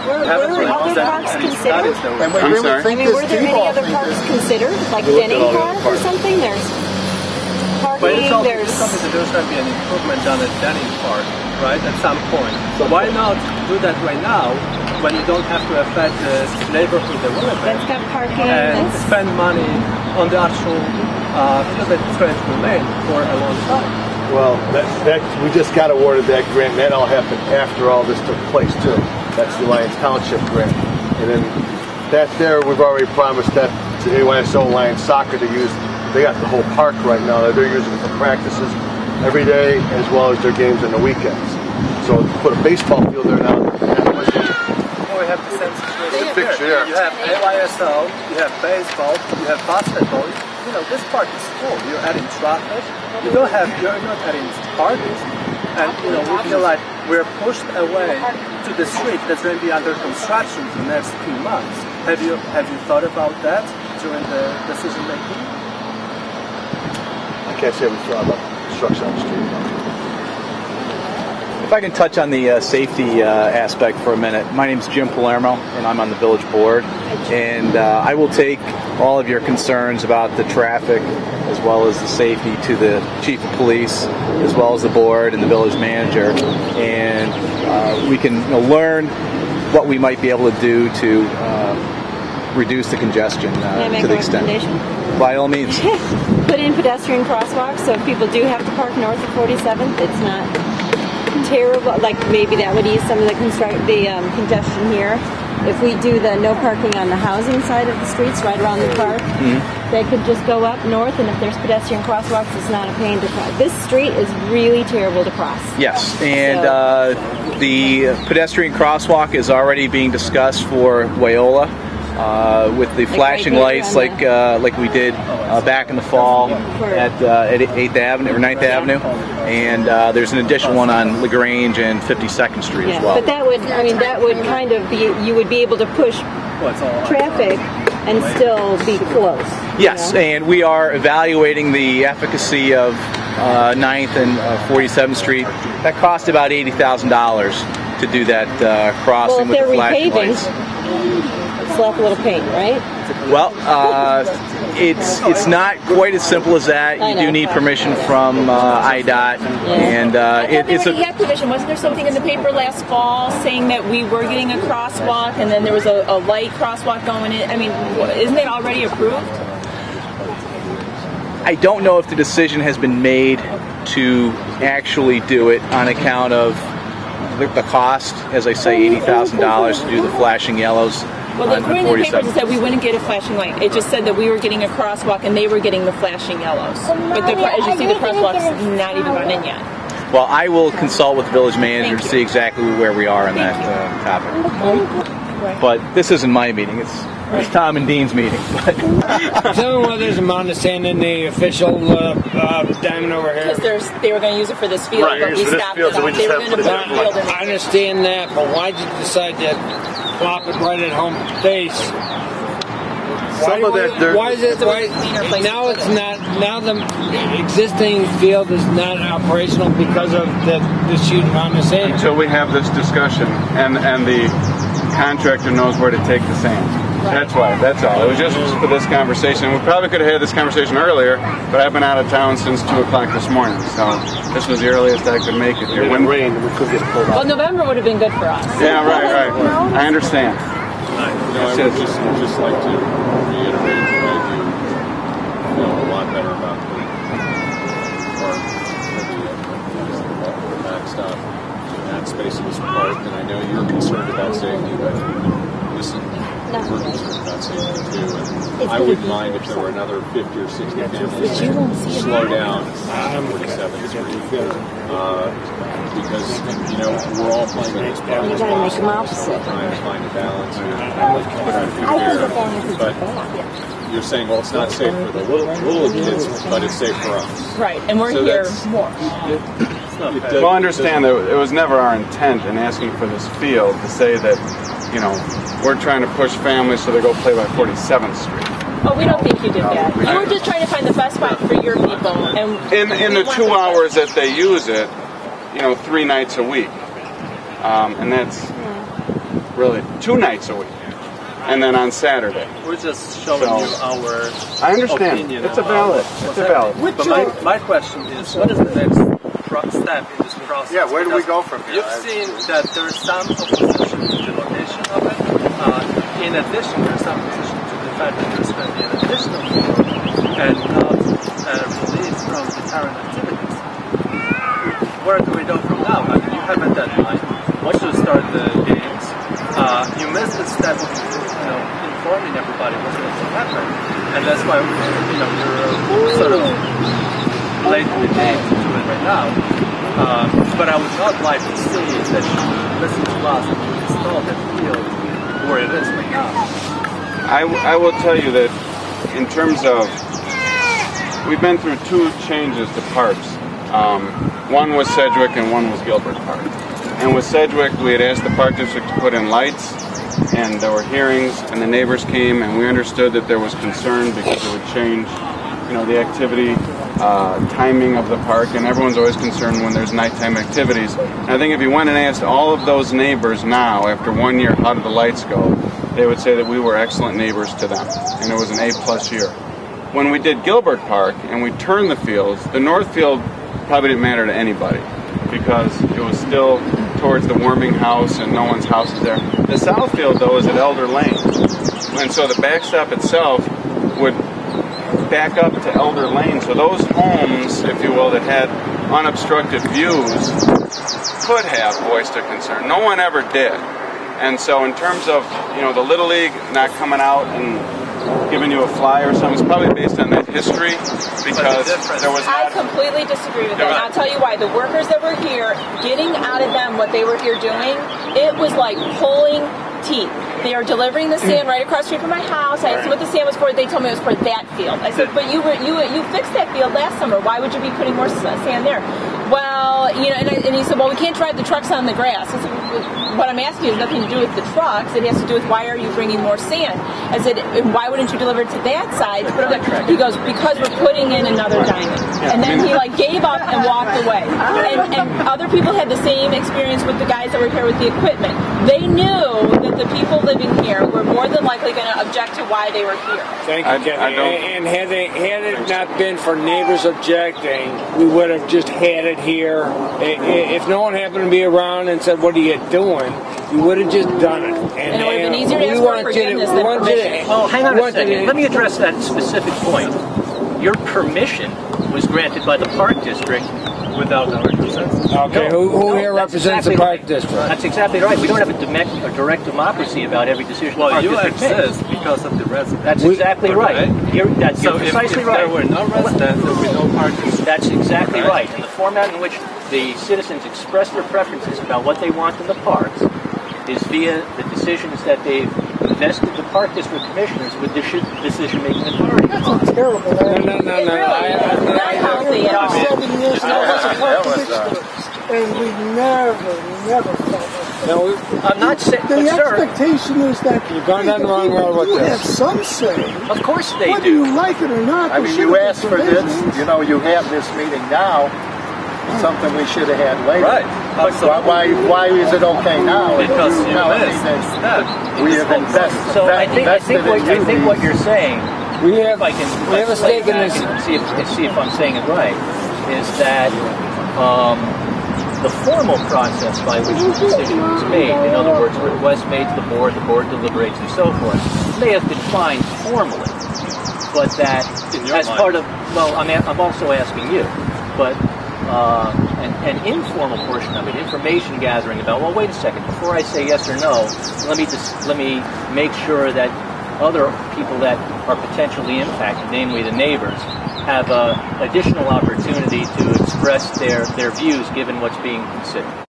Were other parks considered? And we really think were there any other parks considered? Like Denny Park or something? There's parking, but it's obvious that there's going to be an improvement done at Denny Park, right, at some point. So why not do that right now when you don't have to affect the neighborhood development? That's got parking. And spend money on the actual field that's going to remain for a long time. Well, we just got awarded that grant, and that all happened after all this took place, too. That's the Lions Township grant. And then that there, we've already promised that to AYSO Lions Soccer to use. They got the whole park right now that they're using for practices every day, as well as their games on the weekends. So to put a baseball field there now. We have the same situation here. You have AYSO, you have baseball, you have basketball. You know, this park is full. You're adding traffic. You're not adding parties. And you know, we feel like we're pushed away to the street that's going to be under construction for the next few months. Have you thought about that during the decision making? I can't say we thought about construction on the street. If I can touch on the safety aspect for a minute. My name's Jim Palermo, and I'm on the village board. And I will take all of your concerns about the traffic as well as the safety to the chief of police, as well as the board and the village manager. And we can learn what we might be able to do to reduce the congestion to the extent. By all means. Put in pedestrian crosswalks so if people do have to park north of 47th, it's not terrible. Like maybe that would ease some of the congestion here. If we do the no parking on the housing side of the streets right around the park, they could just go up north, and if there's pedestrian crosswalks, it's not a pain to cross. This street is really terrible to cross. Yes, and the pedestrian crosswalk is already being discussed for Waiola. With the flashing lights like we did back in the fall at 8th Avenue or 9th Avenue, and there's an additional one on Grange and 52nd Street as well. But that would kind of be, you would be able to push traffic and still be close. Yes, and we are evaluating the efficacy of 9th and 47th Street. That cost about $80,000 to do that crossing with the flashing lights. Slap a little paint, right? Well, it's not quite as simple as that. You do need permission from IDOT, and it's a. Had permission. Wasn't there something in the paper last fall saying that we were getting a crosswalk, and then there was a light crosswalk going in? I mean, isn't it already approved? I don't know if the decision has been made to actually do it on account of the cost. As I say, $80,000 to do the flashing yellows. Well, according to the papers, it said we wouldn't get a flashing light. It just said that we were getting a crosswalk and they were getting the flashing yellows. But as you see, the crosswalk's not even running yet. Well, I will consult with the village manager to see exactly where we are on that topic. But this isn't my meeting. It's Tom and Dean's meeting. Tell me whether there's a mountain of sand in the official diamond over here. Because they were going to use it for this field, but we stopped it. They were going to put a field in. I understand that, but why did you decide to plop it right at home base? Why is it? Now it's not. Now the existing field is not operational because of this huge mountain of sand. Until we have this discussion, and the contractor knows where to take the sand. That's why. That's all. It was just for this conversation. We probably could have had this conversation earlier, but I've been out of town since 2 o'clock this morning, so this was the earliest I could make it here. When rain, we could get pulled out. Well, November would have been good for us. Yeah, right. I understand. I would just like to reiterate that I do feel a lot better about the park, the backstop in that space of this park, and I know you're concerned about safety, but listen, we're concerned about safety too, and I wouldn't mind if there were another 50 or 60 families to slow down on 47th Street. Because, we're all playing in this park. You gotta make them opposite. Trying to find a balance here. But you're saying, well, it's not safe for the little kids, but it's safe for us. Right, and we're here more. Well, understand that it was never our intent in asking for this field to say that, we're trying to push families so they go play by 47th Street. Oh, we don't think you did that. You were just trying to find the best spot for your people. And in the 2 hours that they use it, 3 nights a week. And that's really, 2 nights a week, and then on Saturday. We're just showing you our I understand. opinion. It's a valid. It's a valid. But my question is, what is the next step in this process? Yeah, where do we go from here? You've seen that there's some opposition to the location of it. In addition, there's some opposition to the fact that there's going to be an additional field and not release from the current activities. Where do we go from now? I mean, you have a deadline. Once you start the games, you missed the step of informing everybody what's going to happen, and that's why you're sort of late in the game to do it right now. But I would not like to see that you listen to us and you install that field where it is right now. I will tell you that in terms of, we've been through 2 changes to parks. One was Sedgwick and one was Gilbert Park. And with Sedgwick, we had asked the Park District to put in lights, and there were hearings, and the neighbors came, and we understood that there was concern because it would change, the activity, timing of the park, and everyone's always concerned when there's nighttime activities. And I think if you went and asked all of those neighbors now, after 1 year, how did the lights go, they would say that we were excellent neighbors to them, and it was an A+ year. When we did Gilbert Park and we turned the fields, the north field probably didn't matter to anybody because it was still towards the warming house and no one's house is there. The south field, though, is at Elder Lane. And so the backstop itself would back up to Elder Lane. So those homes, if you will, that had unobstructed views could have voiced a concern. No one ever did. And so in terms of, the Little League not coming out and giving you a flyer or something, it's probably based on that history because there was not... I completely disagree with that, and I'll tell you why. The workers that were here, getting out of them what they were here doing, it was like pulling teeth. They are delivering the sand right across the street from my house. I asked them what the sand was for. They told me it was for that field. I said, but you fixed that field last summer. Why would you be putting more sand there? Well, and he said, well, we can't drive the trucks on the grass. I said, what I'm asking you has nothing to do with the trucks. It has to do with why are you bringing more sand? I said, why wouldn't you deliver it to that side? He goes, because we're putting in another diamond. And then he gave up and walked away. And other people had the same experience with the guys that were here with the equipment. They knew that the people living here were more than likely going to object to why they were here. Thank you, Kevin. And had it not been for neighbors objecting, we would have just had it here. If no one happened to be around and said, what are you doing? You would have just done it. And it would have been easier to ask for forgiveness than permission. Well, hang on a second. Let me address that specific point. Your permission was granted by the Park District without our consent. Okay, who here represents the Park District? That's exactly right. We don't have a direct democracy about every decision the Park District makes. Well, you exist because of the residents. That's exactly right. You're precisely right. If there were no residents, there would be no Park District. That's exactly right. And the format in which the citizens express their preferences about what they want in the parks is via the decisions that they've vested the Park District commissioners with decision-making authority. That's terrible. No. Not healthy at all. 7 years ago, I was a Park District, and we never felt No, I'm not saying. the expectation is that you've gone down the wrong road with you this. have some say. Of course they Whether do. you like it or not. I mean, you asked for this. You have this meeting now. Something we should have had later. Right. Why is it okay now? Because we have invested. So I think what you're saying. We have a stake in this. See if I'm saying it right. Is that the formal process by which the decision was made, in other words, request made to the board deliberates and so forth, may have been fine formally, but that as part of, I'm also asking you, but an informal portion of it, information gathering about, well, wait a second, before I say yes or no, let me make sure that other people that are potentially impacted, namely the neighbors, have additional opportunity to express their views given what's being considered.